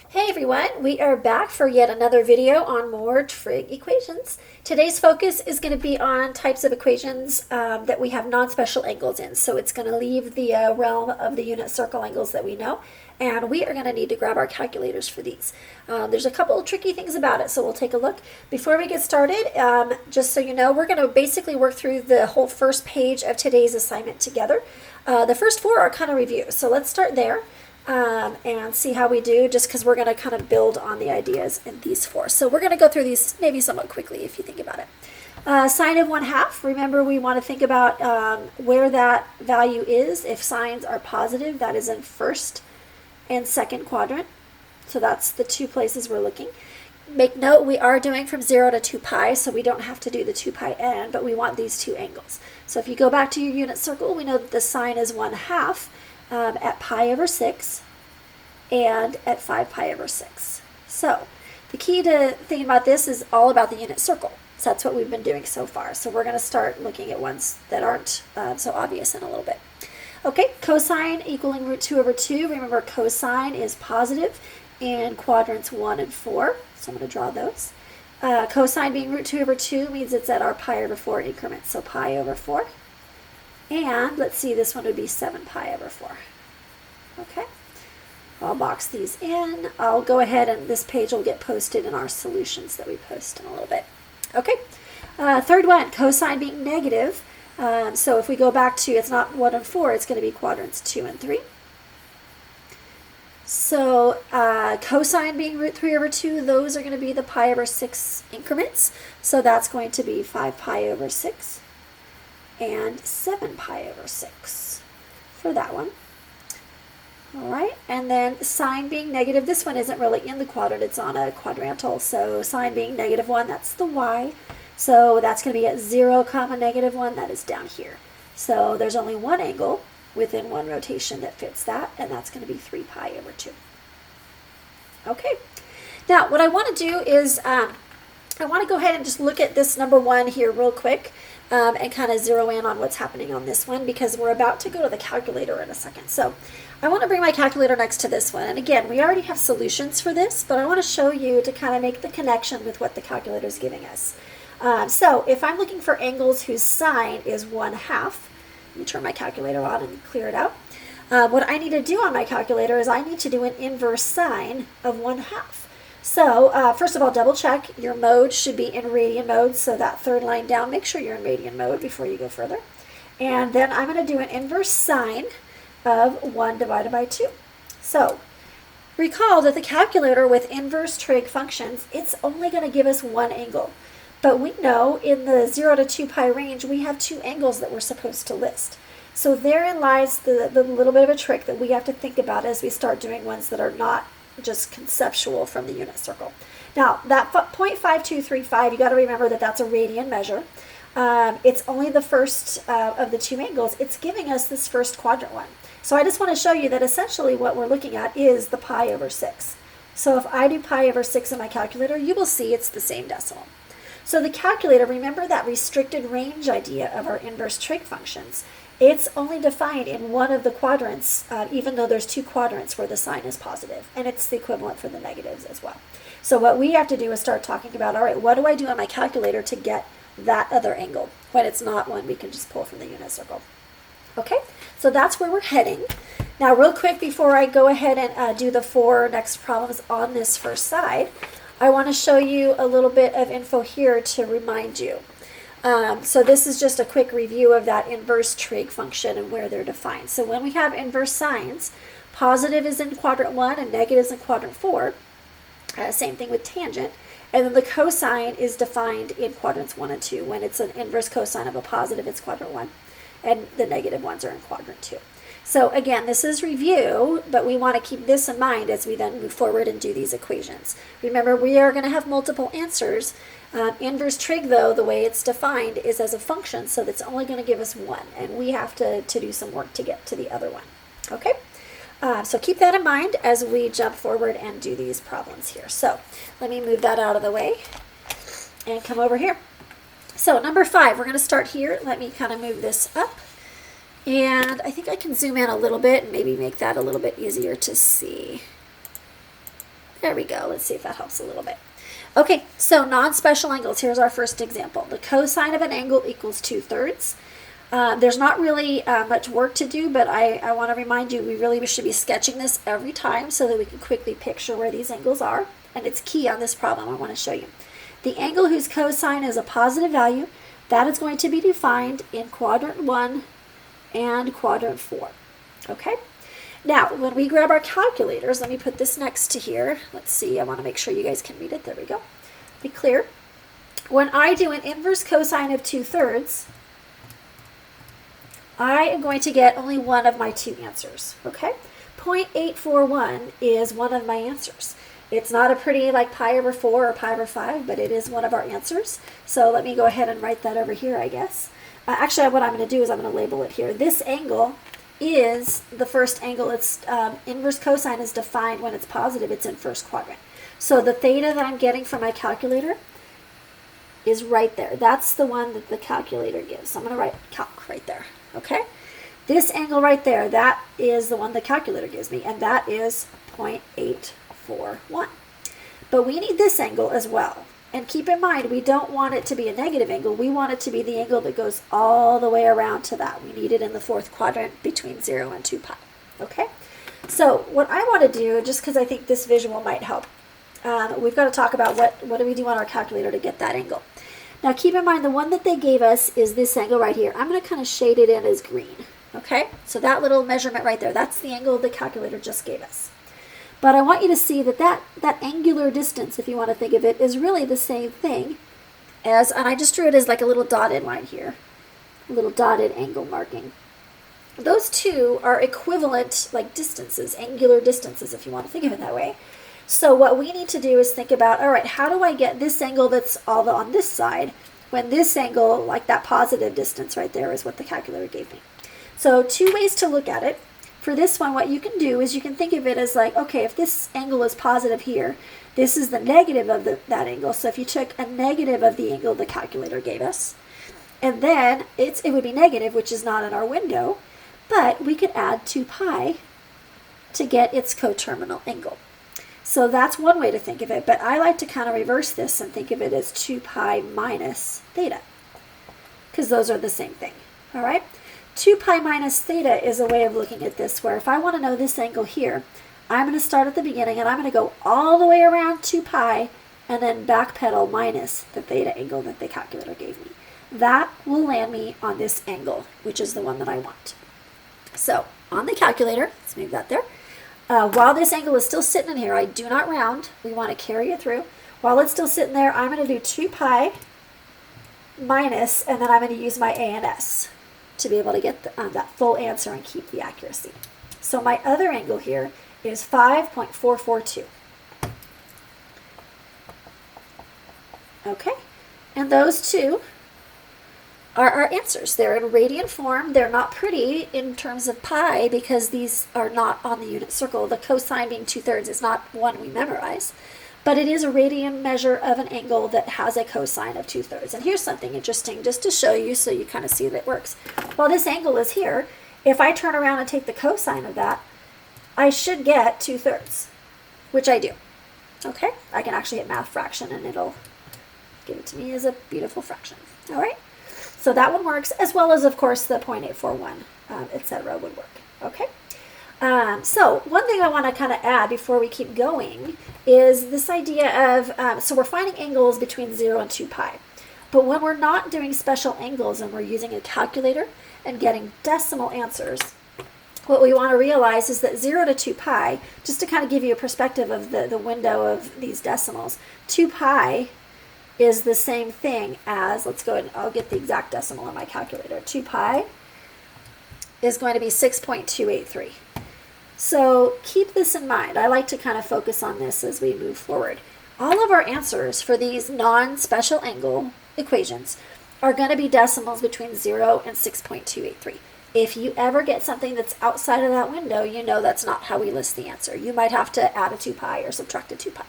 Hey everyone, we are back for yet another video on more trig equations. Today's focus is going to be on types of equations that we have non-special angles in. So it's going to leave the realm of the unit circle angles that we know, and we are going to need to grab our calculators for these. There's a couple of tricky things about it, so we'll take a look. Before we get started, just so you know, we're going to basically work through the whole first page of today's assignment together. The first four are kind of review, so let's start there. And see how we do, just because we're going to kind of build on the ideas in these four. So we're going to go through these maybe somewhat quickly if you think about it. Sine of 1/2, remember we want to think about where that value is. If signs are positive, that is in first and second quadrant. So that's the two places we're looking. Make note, we are doing from 0 to 2 pi, so we don't have to do the 2 pi n, but we want these two angles. So if you go back to your unit circle, we know that the sine is 1/2. At pi over 6 and at 5 pi over 6. So the key to thinking about this is all about the unit circle. So that's what we've been doing so far. So we're going to start looking at ones that aren't so obvious in a little bit. Okay, cosine equaling root 2 over 2. Remember, cosine is positive in quadrants 1 and 4. So I'm going to draw those. Cosine being root 2 over 2 means it's at our pi over 4 increment. So pi over 4. And let's see, this one would be 7 pi over 4. Okay, I'll box these in. I'll go ahead and this page will get posted in our solutions that we post in a little bit. Okay, third one, cosine being negative. So if we go back to, it's not 1 and 4, it's going to be quadrants 2 and 3. So cosine being root 3 over 2, those are going to be the pi over 6 increments. So that's going to be 5 pi over 6. And 7 pi over 6 for that one. All right, and then sine being negative, this one isn't really in the quadrant, it's on a quadrantal, so sine being negative 1, that's the y. So that's going to be at 0 comma negative 1, that is down here. So there's only one angle within one rotation that fits that, and that's going to be 3 pi over 2. Okay, now what I want to do is I want to go ahead and just look at this number 1 here real quick. And kind of zero in on what's happening on this one because we're about to go to the calculator in a second. So I want to bring my calculator next to this one. And again, we already have solutions for this, but I want to show you to kind of make the connection with what the calculator is giving us. So if I'm looking for angles whose sine is 1/2, let me turn my calculator on and clear it out. What I need to do on my calculator is I need to do an inverse sine of 1/2. So first of all, double check your mode should be in radian mode. So that third line down, make sure you're in radian mode before you go further. And then I'm going to do an inverse sine of 1 divided by 2. So recall that the calculator with inverse trig functions, it's only going to give us one angle. But we know in the 0 to 2 pi range, we have two angles that we're supposed to list. So therein lies the little bit of a trick that we have to think about as we start doing ones that are not just conceptual from the unit circle. Now that 0.5235, you got to remember that that's a radian measure. It's only the first of the two angles. It's giving us this first quadrant one. So I just want to show you that essentially what we're looking at is the pi over 6. So if I do pi over 6 in my calculator, you will see it's the same decimal. So the calculator, remember that restricted range idea of our inverse trig functions. It's only defined in one of the quadrants, even though there's two quadrants where the sign is positive, and it's the equivalent for the negatives as well. So what we have to do is start talking about, all right, what do I do on my calculator to get that other angle? When it's not one we can just pull from the unit circle. Okay, so that's where we're heading. Now real quick before I go ahead and do the four next problems on this first side, I want to show you a little bit of info here to remind you. So this is just a quick review of that inverse trig function and where they're defined. So when we have inverse signs, positive is in quadrant 1 and negative is in quadrant 4. Same thing with tangent. And then the cosine is defined in quadrants 1 and 2. When it's an inverse cosine of a positive, it's quadrant 1. And the negative ones are in quadrant 2. So again, this is review, but we want to keep this in mind as we then move forward and do these equations. Remember, we are going to have multiple answers. Inverse trig, though, the way it's defined is as a function, so that's only going to give us one, and we have to do some work to get to the other one. Okay? So keep that in mind as we jump forward and do these problems here. So let me move that out of the way and come over here. So number 5, we're going to start here. Let me kind of move this up. And I think I can zoom in a little bit and maybe make that a little bit easier to see. There we go. Let's see if that helps a little bit. Okay, so non-special angles. Here's our first example. The cosine of an angle equals 2/3. There's not really much work to do, but I want to remind you, we really should be sketching this every time so that we can quickly picture where these angles are. And it's key on this problem I want to show you. The angle whose cosine is a positive value, that is going to be defined in quadrant 1 and quadrant 4. Okay? Now, when we grab our calculators, let me put this next to here. Let's see, I want to make sure you guys can read it. There we go. Be clear. When I do an inverse cosine of 2/3, I am going to get only one of my two answers, okay? 0.841 is one of my answers. It's not a pretty like pi over 4 or pi over 5, but it is one of our answers. So let me go ahead and write that over here, I guess. Actually, what I'm going to do is I'm going to label it here. This angle is the first angle. Its inverse cosine is defined when it's positive. It's in first quadrant. So the theta that I'm getting from my calculator is right there. That's the one that the calculator gives. So I'm going to write calc right there. Okay? This angle right there, that is the one the calculator gives me, and that is 0.841. But we need this angle as well. And keep in mind, we don't want it to be a negative angle. We want it to be the angle that goes all the way around to that. We need it in the fourth quadrant between 0 and 2 pi. Okay? So what I want to do, just because I think this visual might help, we've got to talk about what do we do on our calculator to get that angle. Now keep in mind, the one that they gave us is this angle right here. I'm going to kind of shade it in as green. Okay? So that little measurement right there, that's the angle the calculator just gave us. But I want you to see that angular distance, if you want to think of it, is really the same thing as, and I just drew it as like a little dotted line here, a little dotted angle marking. Those two are equivalent like distances, angular distances, if you want to think of it that way. So what we need to do is think about, all right, how do I get this angle that's all on this side when this angle, like that positive distance right there, is what the calculator gave me. So two ways to look at it. For this one, what you can do is you can think of it as like, okay, if this angle is positive here, this is the negative of that angle. So if you took a negative of the angle the calculator gave us, and then it would be negative, which is not in our window, but we could add 2 pi to get its coterminal angle. So that's one way to think of it, but I like to kind of reverse this and think of it as 2 pi minus theta, because those are the same thing, all right? 2 pi minus theta is a way of looking at this where if I want to know this angle here, I'm going to start at the beginning and I'm going to go all the way around 2 pi and then backpedal minus the theta angle that the calculator gave me. That will land me on this angle, which is the one that I want. So on the calculator, let's move that there. While this angle is still sitting in here, I do not round. We want to carry it through. While it's still sitting there, I'm going to do 2 pi minus, and then I'm going to use my A and S to be able to get that full answer and keep the accuracy. So my other angle here is 5.442. Okay, and those two are our answers. They're in radian form. They're not pretty in terms of pi because these are not on the unit circle. The cosine being 2/3 is not one we memorize, but it is a radian measure of an angle that has a cosine of 2/3. And here's something interesting just to show you so you kind of see that it works. While this angle is here, if I turn around and take the cosine of that, I should get 2/3, which I do. Okay, I can actually hit math fraction and it'll give it to me as a beautiful fraction. All right, so that one works, as well as, of course, the 0.841, etc. would work. Okay. So one thing I want to kind of add before we keep going is this idea of, so we're finding angles between 0 and 2 pi. But when we're not doing special angles and we're using a calculator and getting decimal answers, what we want to realize is that 0 to 2 pi, just to kind of give you a perspective of the window of these decimals, 2 pi is the same thing as, let's go ahead and I'll get the exact decimal on my calculator. 2 pi is going to be 6.283. So keep this in mind. I like to kind of focus on this as we move forward. All of our answers for these non-special angle equations are going to be decimals between 0 and 6.283. If you ever get something that's outside of that window, you know that's not how we list the answer. You might have to add a 2 pi or subtract a 2 pi.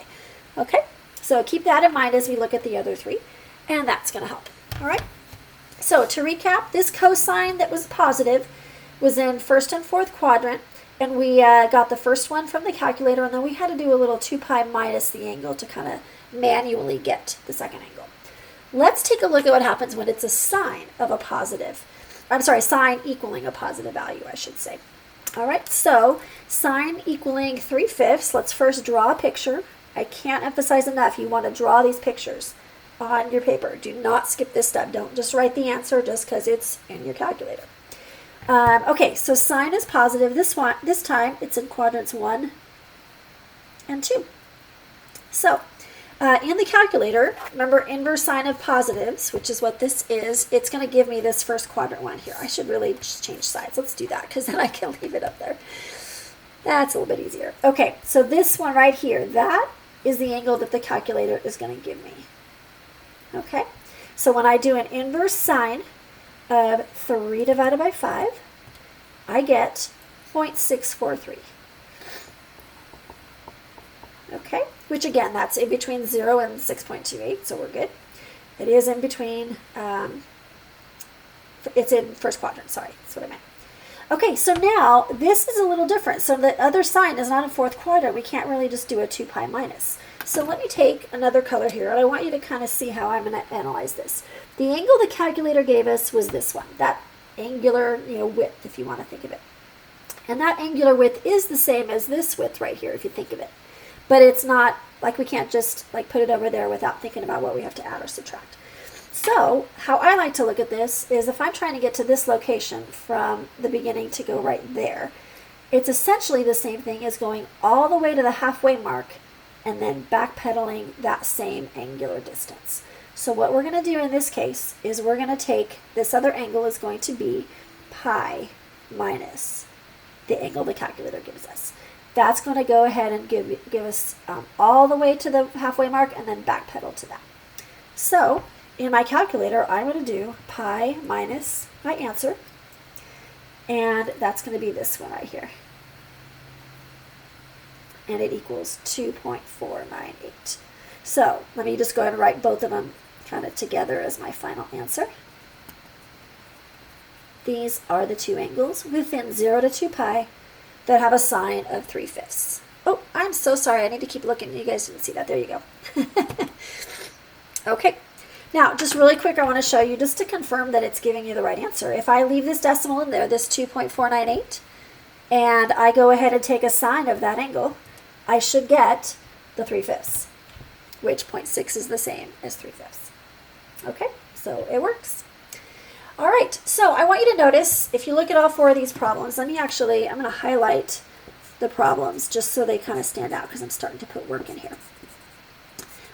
Okay? So keep that in mind as we look at the other three, and that's going to help. All right? So to recap, this cosine that was positive was in first and fourth quadrant, And we got the first one from the calculator, and then we had to do a little 2 pi minus the angle to kind of manually get the second angle. Let's take a look at what happens when it's a sine of a positive. I'm sorry, sine equaling a positive value, I should say. All right, so sine equaling 3/5. Let's first draw a picture. I can't emphasize enough, you want to draw these pictures on your paper. Do not skip this step. Don't just write the answer just because it's in your calculator. Okay, so sine is positive. This time it's in quadrants 1 and 2. So in the calculator, remember inverse sine of positives, which is what this is, it's going to give me this first quadrant one here. I should really just change sides. Let's do that because then I can leave it up there. That's a little bit easier. Okay, so this one right here, that is the angle that the calculator is going to give me. Okay, so when I do an inverse sine of 3 divided by 5, I get 0.643. Okay, which again, that's in between 0 and 6.28, so we're good. It is in between, it's in first quadrant, sorry, that's what I meant. Okay, so now this is a little different. So the other sign is not in fourth quadrant. We can't really just do a 2 pi minus. So let me take another color here, and I want you to kind of see how I'm going to analyze this. The angle the calculator gave us was this one, that angular width, if you want to think of it. And that angular width is the same as this width right here, if you think of it. But it's not, like we can't just like put it over there without thinking about what we have to add or subtract. So how I like to look at this is if I'm trying to get to this location from the beginning to go right there, it's essentially the same thing as going all the way to the halfway mark and then backpedaling that same angular distance. So what we're going to do in this case is we're going to take, this other angle is going to be pi minus the angle the calculator gives us. That's going to go ahead and give us all the way to the halfway mark and then backpedal to that. So in my calculator, I'm going to do pi minus my answer, and that's going to be this one right here. And it equals 2.498. So let me just go ahead and write both of them kind of together as my final answer. These are the two angles within 0 to 2 pi that have a sine of 3/5. Oh, I'm so sorry. I need to keep looking. You guys didn't see that. There you go. Okay. Now, just really quick, I want to show you just to confirm that it's giving you the right answer. If I leave this decimal in there, this 2.498, and I go ahead and take a sine of that angle, I should get the 3/5, which 0.6 is the same as 3/5. Okay, so it works. All right, so I want you to notice, if you look at all four of these problems, I'm going to highlight the problems just so they kind of stand out because I'm starting to put work in here.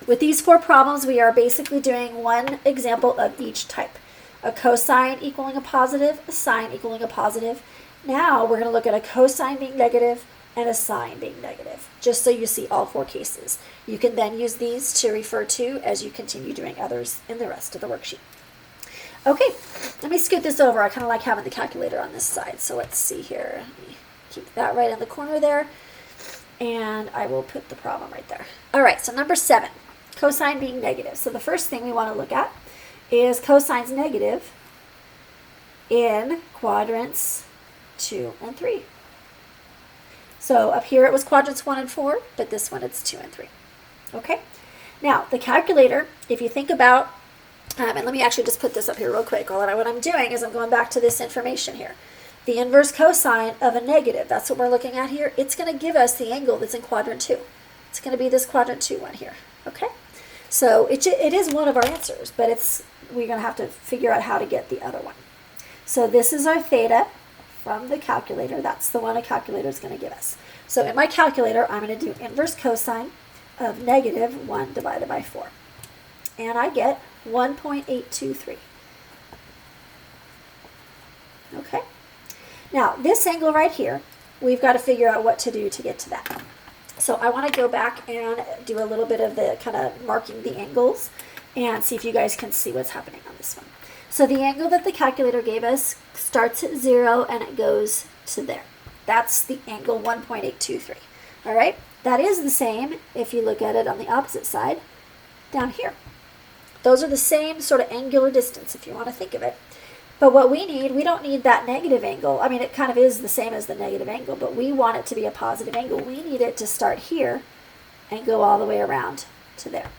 With these four problems, we are basically doing one example of each type. A cosine equaling a positive, a sine equaling a positive. Now we're going to look at a cosine being negative and a sine being negative, just so you see all four cases. You can then use these to refer to as you continue doing others in the rest of the worksheet. Okay, let me scoot this over. I kind of like having the calculator on this side, so let's see here. Let me keep that right in the corner there, and I will put the problem right there. All right, so number 7. Cosine being negative. So the first thing we want to look at is cosine's negative in quadrants 2 and 3. So up here it was quadrants 1 and 4, but this one it's 2 and 3. Okay? Now, the calculator, if you think about, and let me actually just put this up here real quick. What I'm doing is I'm going back to this information here. The inverse cosine of a negative, that's what we're looking at here. It's going to give us the angle that's in quadrant 2. It's going to be this quadrant 2 one here. Okay? So it is one of our answers, but we're going to have to figure out how to get the other one. So this is our theta from the calculator. That's the one a calculator is going to give us. So in my calculator, I'm going to do inverse cosine of negative 1 divided by 4. And I get 1.823. Okay? Now, this angle right here, we've got to figure out what to do to get to that. So I want to go back and do a little bit of the kind of marking the angles and see if you guys can see what's happening on this one. So the angle that the calculator gave us starts at 0 and it goes to there. That's the angle 1.823. All right? That is the same if you look at it on the opposite side down here. Those are the same sort of angular distance if you want to think of it. But what we don't need that negative angle. I mean, it kind of is the same as the negative angle, but we want it to be a positive angle. We need it to start here and go all the way around to there.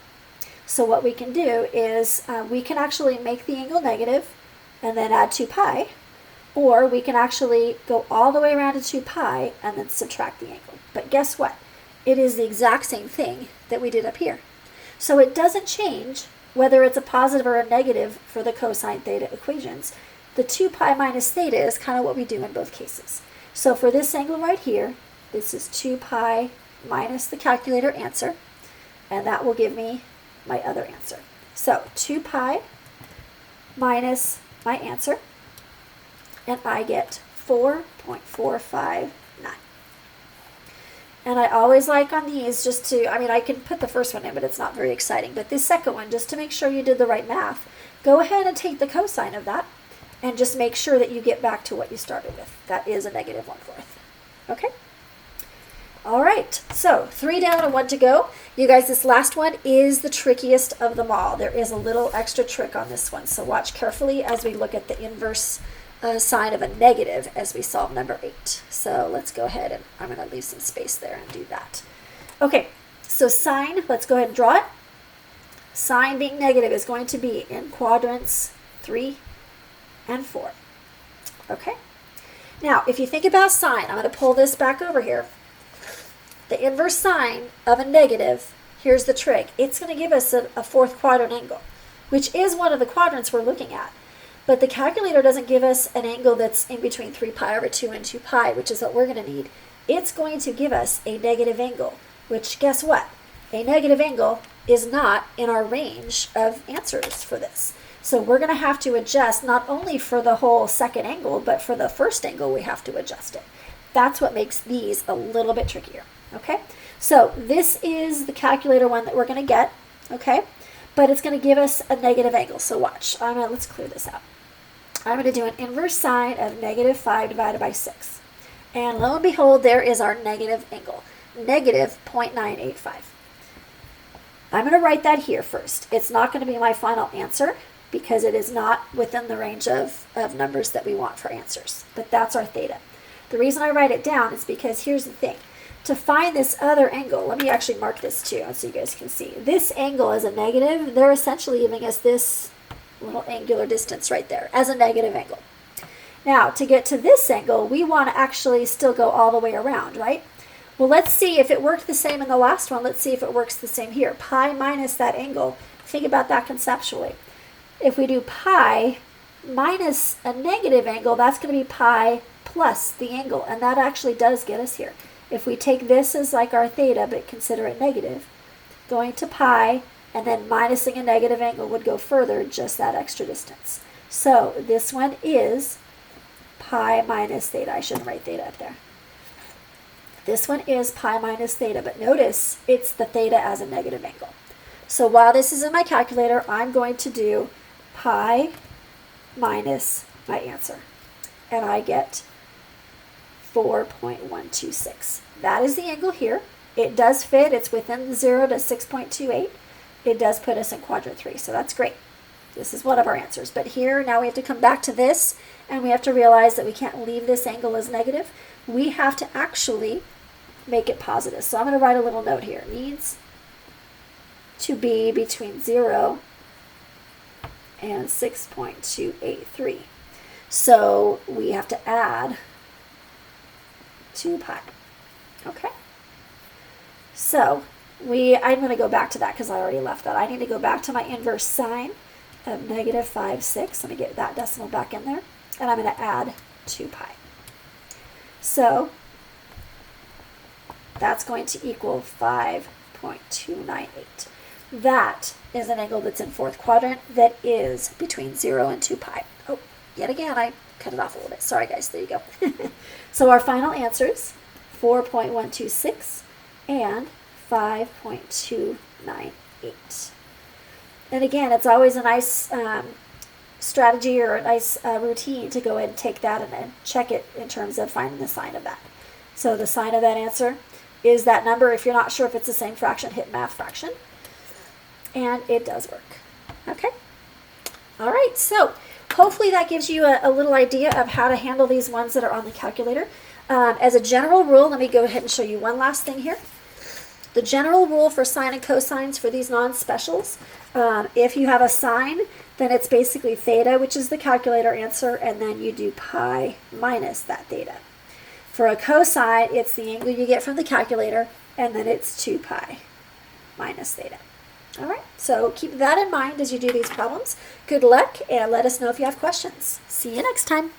So what we can do is we can actually make the angle negative and then add 2 pi, or we can actually go all the way around to 2 pi and then subtract the angle. But guess what? It is the exact same thing that we did up here. So it doesn't change whether it's a positive or a negative for the cosine theta equations. The 2 pi minus theta is kind of what we do in both cases. So for this angle right here, this is 2 pi minus the calculator answer, and that will give me my other answer. So 2 pi minus my answer, and I get 4.459. And I always like on these just to, I mean, I can put the first one in, but it's not very exciting. But this second one, just to make sure you did the right math, go ahead and take the cosine of that and just make sure that you get back to what you started with. That is a negative 1/4. Okay? All right, so 3 down and 1 to go. You guys, this last one is the trickiest of them all. There is a little extra trick on this one, so watch carefully as we look at the inverse sign of a negative as we solve number 8. So let's go ahead and I'm going to leave some space there and do that. Okay, so sine, let's go ahead and draw it. Sine being negative is going to be in quadrants 3 and 4. Okay, now if you think about sine, I'm going to pull this back over here. The inverse sine of a negative, here's the trick. It's going to give us a 4th quadrant angle, which is one of the quadrants we're looking at. But the calculator doesn't give us an angle that's in between 3 pi over 2 and 2 pi, which is what we're going to need. It's going to give us a negative angle, which guess what? A negative angle is not in our range of answers for this. So we're going to have to adjust not only for the whole second angle, but for the first angle we have to adjust it. That's what makes these a little bit trickier. Okay, so this is the calculator one that we're going to get, okay, but it's going to give us a negative angle. So watch, let's clear this out. I'm going to do an inverse sine of negative 5 divided by 6. And lo and behold, there is our negative angle, negative 0.985. I'm going to write that here first. It's not going to be my final answer because it is not within the range of numbers that we want for answers, but that's our theta. The reason I write it down is because here's the thing. To find this other angle, let me actually mark this too so you guys can see. This angle is a negative. They're essentially giving us this little angular distance right there as a negative angle. Now, to get to this angle, we want to actually still go all the way around, right? Well, let's see if it worked the same in the last one. Let's see if it works the same here. Pi minus that angle. Think about that conceptually. If we do pi minus a negative angle, that's going to be pi plus the angle, and that actually does get us here. If we take this as like our theta, but consider it negative, going to pi and then minusing a negative angle would go further, just that extra distance. So this one is pi minus theta. I shouldn't write theta up there. This one is pi minus theta, but notice it's the theta as a negative angle. So while this is in my calculator, I'm going to do pi minus my answer, and I get 4.126. That is the angle here. It does fit. It's within the 0 to 6.28. It does put us in quadrant 3, so that's great. This is one of our answers. But here, now we have to come back to this, and we have to realize that we can't leave this angle as negative. We have to actually make it positive. So I'm going to write a little note here. It needs to be between 0 and 6.283. So we have to add 2 pi. Okay? So I'm going to go back to that because I already left that. I need to go back to my inverse sine of negative 5, 6. Let me get that decimal back in there. And I'm going to add 2 pi. So that's going to equal 5.298. That is an angle that's in 4th quadrant that is between 0 and 2 pi. Oh, yet again, I cut it off a little bit. Sorry, guys. There you go. So our final answers, 4.126 and 5.298. And again, it's always a nice strategy or a nice routine to go ahead and take that and then check it in terms of finding the sign of that. So the sign of that answer is that number. If you're not sure if it's the same fraction, hit math fraction. And it does work. Okay? All right, so hopefully that gives you a little idea of how to handle these ones that are on the calculator. As a general rule, let me go ahead and show you one last thing here. The general rule for sine and cosines for these non-specials, if you have a sine, then it's basically theta, which is the calculator answer, and then you do pi minus that theta. For a cosine, it's the angle you get from the calculator, and then it's 2 pi minus theta. All right, so keep that in mind as you do these problems. Good luck, and let us know if you have questions. See you next time.